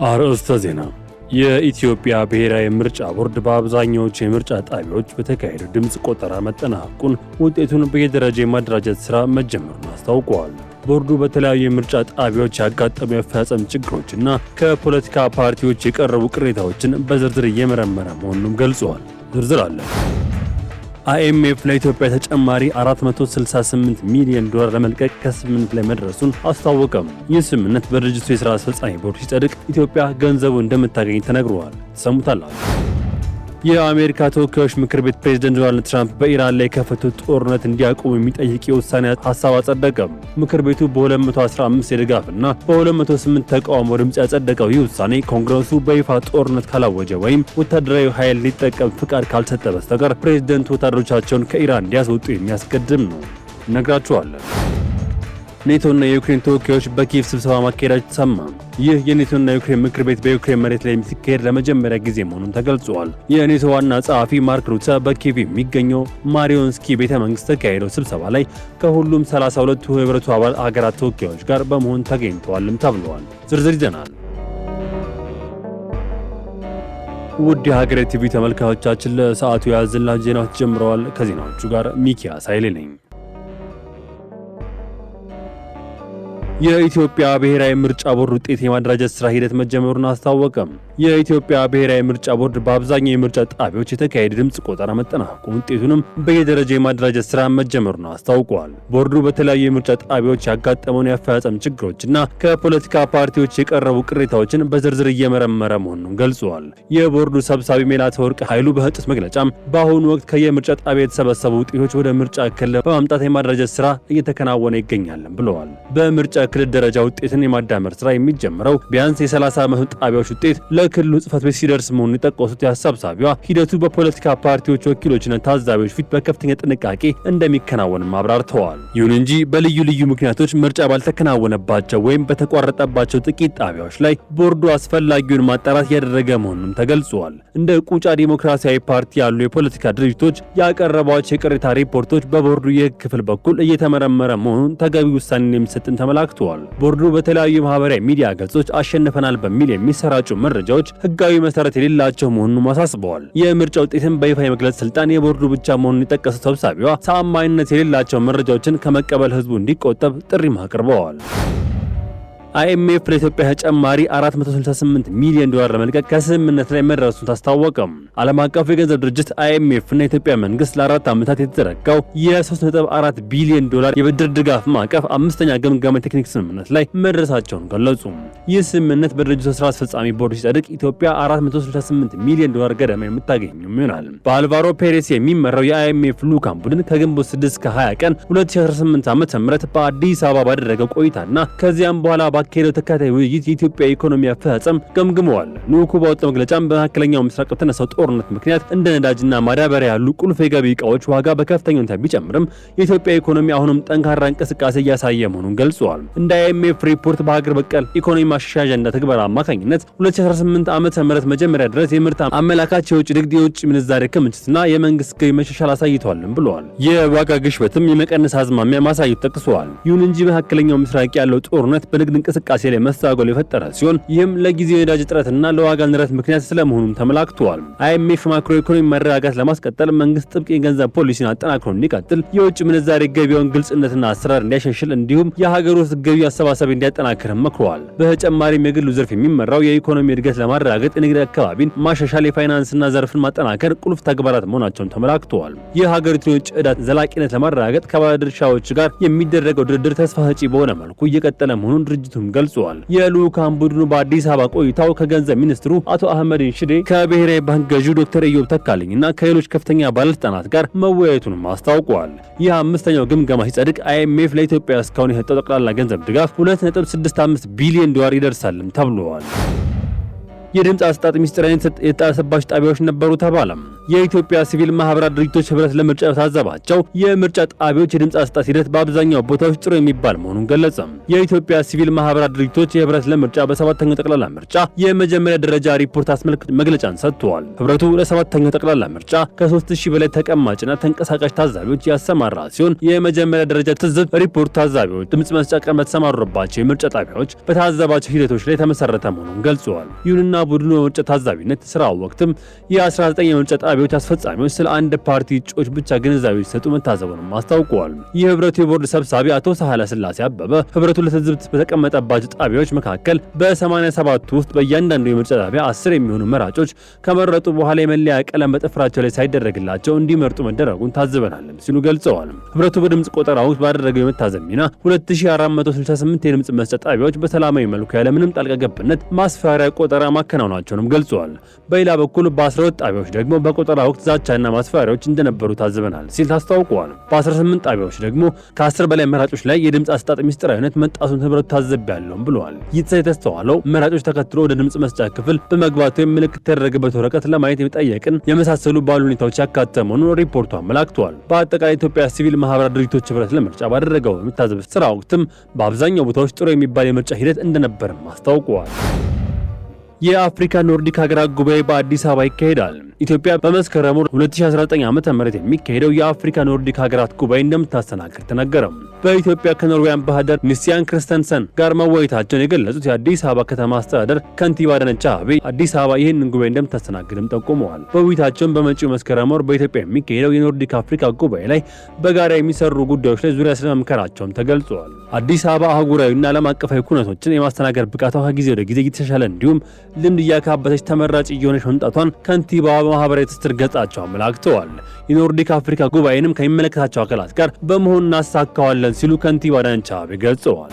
አርዕስተ ዜና። የኢትዮጵያ ብሔራዊ ምርጫ ቦርድ በአብዛኛዎቹ የምርጫ ጣቢያዎች በተካሄደው ድምፅ ቆጠራ መጠናቀቁን ውጤቱን በየደረጃ የማደራጀት ሥራ መጀመሩን አስታውቋል። ቦርዱ በተለያዩ የምርጫ ጣቢያዎች ያጋጠሙ የአፈጻጸም ችግሮችና ከፖለቲካ ፓርቲዎች የቀረቡ ቅሬታዎችን በዝርዝር እየመረመረ መሆኑንም ገልጿል። ዝርዝር አለ። አይኤምኤፍ ለኢትዮጵያ ተጨማሪ $468 ሚሊዮን ለመልቀቅ ከስምምነት ላይ መድረሱን አስታወቀም። ይህ ስምምነት በድርጅቱ የሥራ አስፈጻሚ ቦርድ ሲጸድቅ ኢትዮጵያ ገንዘቡ እንደምታገኝ ተነግሯል። ተሰሙታላችሁ። የአሜሪካ ተወካዮች ምክር ቤት ፕሬዝዳንት ዶናልድ ትራምፕ በኢራን ላይ የከፈቱት ጦርነት እንዲያቆሙ የሚጠይቅ የውሳኔ ሐሳብ አጸደቀም። ምክር ቤቱ በ215 የድጋፍና በ208 ተቃውሞ ድምፅ ያጸደቀው ይህ ውሳኔ ኮንግረሱ በይፋ ጦርነት ካላወጀ ወይም ወታደራዊ ኃይል ሊጠቀም ፍቃድ ካልሰጠ በስተቀር ፕሬዝዳንቱ ወታደሮቻቸውን ከኢራን እንዲያስወጡ የሚያስገድም ነው። እነግራችኋለን። ኔቶና የዩክሬን ተወካዮች በኪየቭ ስብሰባ ማካሄዳቸው ተሰማ። ይህ የኔቶና የዩክሬን ምክር ቤት በዩክሬን መሬት ላይ የሚካሄድ ለመጀመሪያ ጊዜ መሆኑን ተገልጿል። የኔቶ ዋና ጸሐፊ ማርክ ሩተ በኪየቭ የሚገኘው ማሪዮንስኪ ቤተ መንግስት ተካሄደው ስብሰባ ላይ ከሁሉም 32ቱ የህብረቱ አባል አገራት ተወካዮች ጋር በመሆን ተገኝተዋልም ተብለዋል። ዝርዝር ይዘናል። ውድ የሀገሬ ቲቪ ተመልካቾቻችን ለሰዓቱ የያዝንላችሁ ዜናዎች ጀምረዋል። ከዜናዎቹ ጋር ሚኪያስ ኃይሌ ነኝ። የኢትዮጵያ ብሔራዊ ምርጫ ቦርድ ውጤት የማደራጀት ሥራ ሂደት መጀመሩን አስታወቀም። የኢትዮጵያ ብሔራዊ ምርጫ ቦርድ በአብዛኛው የምርጫ ጣቢያዎች የተካሄደ ድምፅ ቆጠራ መጠናቀቁን ውጤቱንም በየደረጃ የማደራጀት ሥራ መጀመሩን አስታውቋል። ቦርዱ በተለያዩ የምርጫ ጣቢያዎች ያጋጠመውን የአፈጻጸም ችግሮችና ከፖለቲካ ፓርቲዎች የቀረቡ ቅሬታዎችን በዝርዝር እየመረመረ መሆኑን ገልጿል። የቦርዱ ሰብሳቢ ሜላትወርቅ ኃይሉ በሰጡት መግለጫም በአሁኑ ወቅት ከየምርጫ ጣቢያ የተሰበሰቡ ውጤቶች ወደ ምርጫ ክልል በማምጣት የማደራጀት ሥራ እየተከናወነ ይገኛል ብለዋል። በምርጫ ክልል ደረጃ ውጤትን የማዳመር ሥራ የሚጀምረው ቢያንስ የ30 ጣቢያዎች ውጤት ለክልሉ ጽሕፈት ቤት ሲደርስ መሆኑን የጠቀሱት የሰብሳቢዋ ሂደቱ በፖለቲካ ፓርቲዎች ወኪሎችና ታዛቢዎች ፊት በከፍተኛ ጥንቃቄ እንደሚከናወንም አብራርተዋል። ይሁን እንጂ በልዩ ልዩ ምክንያቶች ምርጫ ባልተከናወነባቸው ወይም በተቋረጠባቸው ጥቂት ጣቢያዎች ላይ ቦርዱ አስፈላጊውን ማጣራት እያደረገ መሆኑንም ተገልጿል። እንደ ቁጫ ዲሞክራሲያዊ ፓርቲ ያሉ የፖለቲካ ድርጅቶች ያቀረቧቸው የቅሬታ ሪፖርቶች በቦርዱ የሕግ ክፍል በኩል እየተመረመረ መሆኑን ተገቢ ውሳኔ የሚሰጥን ተመላክቷል። ቦርዱ በተለያዩ ማህበራዊ ሚዲያ ገጾች አሸንፈናል በሚል የሚሰራጩ መረጃዎች ህጋዊ መሰረት የሌላቸው መሆኑን አሳስበዋል። የምርጫ ውጤትን በይፋ የመግለጽ ስልጣን የቦርዱ ብቻ መሆኑን የጠቀሱት ሰብሳቢዋ ተአማኒነት የሌላቸው መረጃዎችን ከመቀበል ህዝቡ እንዲቆጠብ ጥሪም አቅርበዋል። አይኤምኤፍ ለኢትዮጵያ ተጨማሪ $468 ሚሊዮን ለመልቀቅ ከስምምነት ላይ መድረሱን ታስታወቀም። ዓለም አቀፉ የገንዘብ ድርጅት አይኤምኤፍ እና የኢትዮጵያ መንግስት ለ4 ዓመታት የተዘረጋው የ$3.4 ቢሊዮን የብድር ድጋፍ ማዕቀፍ አምስተኛ ግምገማ ቴክኒክ ስምምነት ላይ መድረሳቸውን ገለጹ። ይህ ስምምነት በድርጅቱ ስራ አስፈጻሚ ቦርድ ሲጸድቅ ኢትዮጵያ $468 ሚሊዮን ገደማ የምታገኘው ይሆናል። በአልቫሮ ፔሬስ የሚመራው የአይኤምኤፍ ልዑካን ቡድን ከግንቦት 6 እስከ 20 ቀን 2018 ዓ.ም በአዲስ አበባ ባደረገው ቆይታና ከዚያም በኋላ ባካሄደው ተከታታይ ውይይት የኢትዮጵያ ኢኮኖሚ አፈጻጸም ገምግመዋል። ልዑኩ ባወጣው መግለጫም በመካከለኛው ምስራቅ በተነሳው ጦርነት ምክንያት እንደ ነዳጅና ማዳበሪያ ያሉ ቁልፍ የገቢ ዕቃዎች ዋጋ በከፍተኛ ሁኔታ ቢጨምርም የኢትዮጵያ ኢኮኖሚ አሁንም ጠንካራ እንቅስቃሴ እያሳየ መሆኑን ገልጿል። እንደ አይኤምኤፍ ሪፖርት በሀገር በቀል ኢኮኖሚ ማሻሻያ እና ተግባር አማካኝነት 2018 ዓ.ም መጀመሪያ ድረስ የምርት አመላካች የውጭ ንግድ፣ የውጭ ምንዛሬ ክምችትና የመንግስት ገቢ መሻሻል አሳይተዋልም ብለዋል። የዋጋ ግሽበትም የመቀነስ አዝማሚያ ማሳየት ጠቅሰዋል። ይሁን እንጂ መካከለኛው ምስራቅ ያለው ጦርነት በንግድ እንቅስቃሴ ላይ መስተጓጎል የፈጠረ ሲሆን ይህም ለጊዜው የነዳጅ እጥረትና ለዋጋ ንረት ምክንያት ስለመሆኑም ተመላክቷል። አይኤምኤፍ ማክሮ ኢኮኖሚ መረጋጋት ለማስቀጠል መንግስት ጥብቅ የገንዘብ ፖሊሲን አጠናክሮ እንዲቀጥል፣ የውጭ ምንዛሬ ገቢውን ግልጽነትና አሰራር እንዲያሻሽል እንዲሁም የሀገር ውስጥ ገቢ አሰባሰብ እንዲያጠናክር መክረዋል። በተጨማሪም የግሉ ዘርፍ የሚመራው የኢኮኖሚ እድገት ለማረጋገጥ የንግድ አካባቢን ማሻሻል፣ የፋይናንስና ዘርፍን ማጠናከር ቁልፍ ተግባራት መሆናቸውን ተመላክተዋል። የሀገሪቱን የውጭ ዕዳ ዘላቂነት ለማረጋገጥ ከባለድርሻዎች ጋር የሚደረገው ድርድር ተስፋ ሰጪ በሆነ መልኩ እየቀጠለ መሆኑን ድርጅቱም ገልጿል። የልዑካን ቡድኑ በአዲስ አበባ ቆይታው ከገንዘብ ሚኒስትሩ አቶ አህመዲን ሽዴ፣ ከብሔራዊ ባንክ ገዢው ዶክተር ኢዮብ ተካልኝና ከሌሎች ከፍተኛ ባለስልጣናት ጋር መወያየቱንም አስታውቋል። ይህ አምስተኛው ግምገማ ሲጸድቅ አይኤምኤፍ ለኢትዮጵያ እስካሁን የሰጠው ጠቅላላ ገንዘብ ድጋፍ $2.65 ቢሊዮን ይደርሳልም ተብሏል። የድምፅ አሰጣጥ ሚስጥራዊነት የተጣሰባቸው ጣቢያዎች ነበሩ ተባለም። የኢትዮጵያ ሲቪል ማህበራት ድርጅቶች ህብረት ለምርጫ ታዘባቸው የምርጫ ጣቢያዎች የድምጽ አሰጣጥ ሂደት በአብዛኛው ቦታዎች ጥሩ የሚባል መሆኑን ገለጸ። የኢትዮጵያ ሲቪል ማህበራት ድርጅቶች የህብረት ለምርጫ በሰባተኛው ጠቅላላ ምርጫ የመጀመሪያ ደረጃ ሪፖርት አስመልክቶ መግለጫን ሰጥቷል። ህብረቱ ለሰባተኛው ጠቅላላ ምርጫ ከ3000 በላይ ተቀማጭና ተንቀሳቃሽ ታዛቢዎች ያሰማራ ሲሆን የመጀመሪያ ደረጃ ትዝብት ሪፖርት ታዛቢዎች ድምጽ መስጫ ቀን በተሰማሩባቸው የምርጫ ጣቢያዎች በታዘባቸው ሂደቶች ላይ የተመሰረተ መሆኑን ገልጸዋል። ይሁንና ቡድኑ በምርጫ ታዛቢነት ስራው ወቅትም የ19 የምርጫ ጣቢያዎች አስፈጻሚዎች ስለ አንድ ፓርቲ እጩዎች ብቻ ግንዛቤ ሲሰጡ መታዘቡንም አስታውቀዋል። የህብረቱ የቦርድ ሰብሳቢ አቶ ሳህለ ስላሴ አበበ ህብረቱ ለትዝብት በተቀመጠባቸው ጣቢያዎች መካከል በ87 ውስጥ በእያንዳንዱ የምርጫ ጣቢያ 10 የሚሆኑ መራጮች ከመረጡ በኋላ የመለያ ቀለም በጥፍራቸው ላይ ሳይደረግላቸው እንዲመርጡ መደረጉን ታዝበናል ሲሉ ገልጸዋል። ህብረቱ በድምጽ ቆጠራ ወቅት ባደረገው የመታዘብ ሚና 2468 የድምጽ መስጫ ጣቢያዎች በሰላማዊ መልኩ ያለምንም ጣልቃ ገብነት ማስፈራሪያ ቆጠራ ማከናወናቸውንም ገልጸዋል። በሌላ በኩል በ12 ጣቢያዎች ደግሞ በቆጠራ ወቅት ዛቻና ማስፈራሪያዎች እንደነበሩ ታዝበናል ሲል ታስታውቀዋል። በ18 ጣቢያዎች ደግሞ ከ10 በላይ መራጮች ላይ የድምጽ አሰጣጥ ሚስጥራዊነት መጣሱን ህብረቱ ታዘብያለሁም ብለዋል። ይህ የተስተዋለው መራጮች ተከትሎ ወደ ድምጽ መስጫ ክፍል በመግባት ወይም ምልክት የተደረገበት ወረቀት ለማየት የጠየቅን የመሳሰሉ ባሉ ሁኔታዎች ያካተተ መሆኑን ሪፖርቱ አመላክቷል። በአጠቃላይ ኢትዮጵያ ሲቪል ማህበራት ድርጅቶች ህብረት ለምርጫ ባደረገው የመታዘብ ስራ ወቅትም በአብዛኛው ቦታዎች ጥሩ የሚባል የምርጫ ሂደት እንደነበርም አስታውቀዋል። የአፍሪካ ኖርዲክ ሀገራት ጉባኤ በአዲስ አበባ ይካሄዳል። ኢትዮጵያ በመስከረም 2019 ዓ.ም የሚካሄደው የአፍሪካ ኖርዲክ ሀገራት ጉባኤ እንደምታስተናግድ ተነገረ። በኢትዮጵያ ከኖርዌይ አምባሳደር ኒስቲያን ክርስተንሰን ጋር መወያየታቸውን የገለጹት የአዲስ አበባ ከተማ አስተዳደር ከንቲባ አዳነች አቤቤ አዲስ አበባ ይህንን ጉባኤ እንደምታስተናግድም ጠቁመዋል። በውይይታቸውን በመጪው መስከረም ወር በኢትዮጵያ የሚካሄደው የኖርዲክ አፍሪካ ጉባኤ ላይ በጋራ የሚሰሩ ጉዳዮች ላይ ዙሪያ ስለመምከራቸውም ተገልጿል። አዲስ አበባ አህጉራዊና ዓለም አቀፋዊ ኩነቶችን የማስተናገድ ብቃቷ ከጊዜ ወደ ጊዜ እየተሻሻለ እንዲሁም ልምድ እያካበተች ተመራጭ እየሆነች መምጣቷን ከንቲባዋ በማህበራዊ ትስስር ገጻቸው አመላክተዋል። የኖርዲክ አፍሪካ ጉባኤንም ከሚመለከታቸው አካላት ጋር በመሆን እናሳካዋለን ሲሉ ከንቲባ አዳነች አቤቤ ገልጸዋል።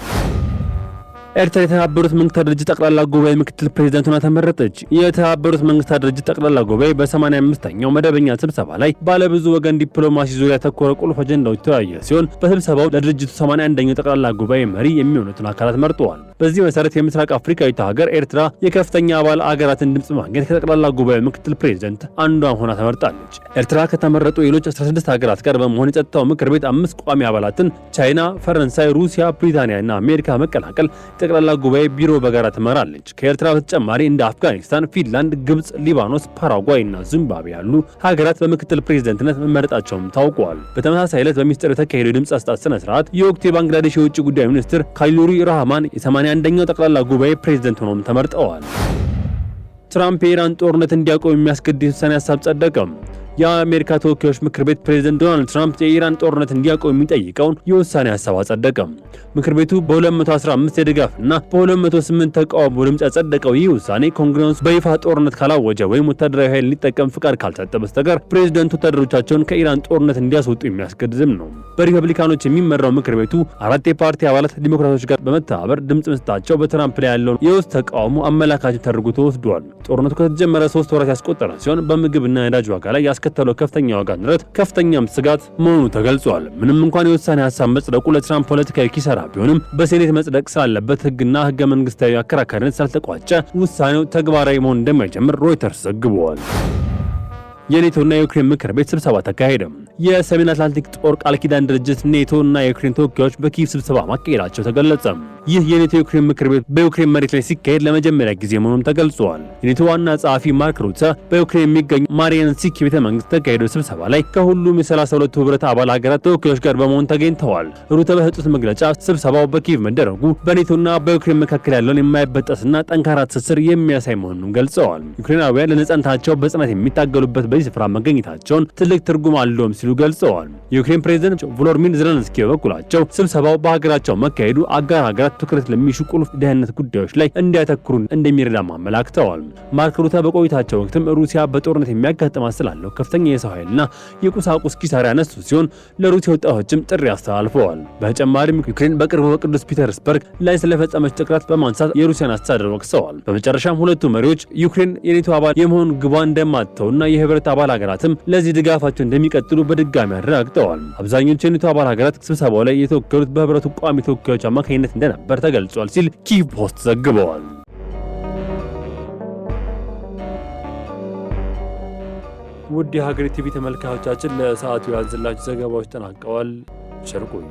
ኤርትራ የተባበሩት መንግስታት ድርጅት ጠቅላላ ጉባኤ ምክትል ፕሬዝዳንት ሆና ተመረጠች። የተባበሩት መንግስታት ድርጅት ጠቅላላ ጉባኤ በ85ኛው መደበኛ ስብሰባ ላይ ባለብዙ ወገን ዲፕሎማሲ ዙሪያ ያተኮረ ቁልፍ አጀንዳዎች ተወያየ ሲሆን በስብሰባው ለድርጅቱ 81ኛው ጠቅላላ ጉባኤ መሪ የሚሆኑትን አካላት መርጠዋል። በዚህ መሰረት የምስራቅ አፍሪካዊቷ ሀገር ኤርትራ የከፍተኛ አባል አገራትን ድምጽ ማግኘት ከጠቅላላ ጉባኤ ምክትል ፕሬዝዳንት አንዷ ሆና ተመርጣለች። ኤርትራ ከተመረጡ ሌሎች 16 ሀገራት ጋር በመሆን የጸጥታው ምክር ቤት 5 ቋሚ አባላትን ቻይና፣ ፈረንሳይ፣ ሩሲያ፣ ብሪታንያና አሜሪካ መቀላቀል ጠቅላላ ጉባኤ ቢሮ በጋራ ትመራለች። ከኤርትራ በተጨማሪ እንደ አፍጋኒስታን፣ ፊንላንድ፣ ግብጽ፣ ሊባኖስ፣ ፓራጓይ እና ዚምባብዌ ያሉ ሀገራት በምክትል ፕሬዝዳንትነት መመረጣቸውም ታውቋል። በተመሳሳይ ዕለት በሚስጥር የተካሄደው የድምጽ አሰጣጥ ስነ ስርዓት የወቅቱ የባንግላዴሽ የውጭ ጉዳይ ሚኒስትር ካይሉሪ ራህማን የ81ኛው ጠቅላላ ጉባኤ ፕሬዝዳንት ሆነው ተመርጠዋል። ትራምፕ የኢራን ጦርነት እንዲያቆም የሚያስገድድ ውሳኔ ሀሳብ ጸደቀም። የአሜሪካ ተወካዮች ምክር ቤት ፕሬዝዳንት ዶናልድ ትራምፕ የኢራን ጦርነት እንዲያቆም የሚጠይቀውን የውሳኔ ሀሳብ አጸደቀ። ምክር ቤቱ በ215 የድጋፍና በ208 ተቃውሞ ድምጽ ያጸደቀው ይህ ውሳኔ ኮንግረስ በይፋ ጦርነት ካላወጀ ወይም ወታደራዊ ኃይል ሊጠቀም ፍቃድ ካልሰጠ በስተቀር ፕሬዝዳንቱ ወታደሮቻቸውን ከኢራን ጦርነት እንዲያስወጡ የሚያስገድድም ነው። በሪፐብሊካኖች የሚመራው ምክር ቤቱ 4 የፓርቲ አባላት ዲሞክራቶች ጋር በመተባበር ድምጽ መስጠታቸው በትራምፕ ላይ ያለውን የውስጥ ተቃውሞ አመላካች ተደርጎ ተወስዷል። ጦርነቱ ከተጀመረ 3 ወራት ያስቆጠረ ሲሆን በምግብና ነዳጅ ዋጋ ላይ ያስከተለው ከፍተኛ ዋጋ ንረት ከፍተኛም ስጋት መሆኑ ተገልጿል። ምንም እንኳን የውሳኔ ሀሳብ መጽደቁ ለትራምፕ ፖለቲካዊ ኪሳራ ቢሆንም በሴኔት መጽደቅ ስላለበት ህግና ህገ መንግስታዊ አከራካሪነት ስላልተቋጨ ውሳኔው ተግባራዊ መሆን እንደማይጀምር ሮይተርስ ዘግቧል። የኔቶና የዩክሬን ምክር ቤት ስብሰባ ተካሄደ። የሰሜን አትላንቲክ ጦር ቃል ኪዳን ድርጅት ኔቶና የዩክሬን ተወካዮች በኪየቭ ስብሰባ ማካሄዳቸው ተገለጸ። ይህ የኔቶ የዩክሬን ምክር ቤት በዩክሬን መሬት ላይ ሲካሄድ ለመጀመሪያ ጊዜ መሆኑን ተገልጿል። የኔቶ ዋና ጸሐፊ ማርክ ሩተ በዩክሬን የሚገኙ ማሪያንስኪ ቤተ መንግስት ተካሄደው ስብሰባ ላይ ከሁሉም የ32ቱ ህብረት አባል ሀገራት ተወካዮች ጋር በመሆን ተገኝተዋል። ሩተ በሰጡት መግለጫ ስብሰባው በኪየቭ መደረጉ በኔቶና በዩክሬን መካከል ያለውን የማይበጠስና ጠንካራ ትስስር የሚያሳይ መሆኑን ገልጸዋል። ዩክሬናውያን ለነጻነታቸው በጽናት የሚታገሉበት በዚህ ስፍራ መገኘታቸውን ትልቅ ትርጉም አለውም ሲሉ ገልጸዋል። የዩክሬን ፕሬዝዳንት ቮሎዲሚር ዜሌንስኪ በበኩላቸው ስብሰባው በሀገራቸው መካሄዱ አጋር ሀገራት ትኩረት ለሚሹ ቁልፍ ደህንነት ጉዳዮች ላይ እንዲያተኩሩ እንደሚረዳም አመላክተዋል። ማርክ ሩተ በቆይታቸው ወቅትም ሩሲያ በጦርነት የሚያጋጥማት ስላለው ከፍተኛ የሰው ኃይልና የቁሳቁስ ኪሳራ ያነሱ ሲሆን ለሩሲያ ወጣቶችም ጥሪ አስተላልፈዋል። በተጨማሪም ዩክሬን በቅርቡ በቅዱስ ፒተርስበርግ ላይ ስለፈጸመች ጥቃት በማንሳት የሩሲያን አስተዳደር ወቅሰዋል። በመጨረሻም ሁለቱ መሪዎች ዩክሬን የኔቶ አባል የመሆን ግቧን እንደማትተውና የህብረት አባል ሀገራትም ለዚህ ድጋፋቸው እንደሚቀጥሉ በድጋሚ አረጋግጠዋል። አብዛኞቹ የኔቶ አባል ሀገራት ስብሰባው ላይ የተወከሉት በህብረቱ ቋሚ ተወካዮች አማካኝነት እንደነበር ተገልጿል ሲል ኪየቭ ፖስት ዘግበዋል። ውድ የሀገሬ ቲቪ ተመልካዮቻችን ለሰዓቱ ያዘላችሁ ዘገባዎች ተጠናቀዋል። ቸር ቆዩ።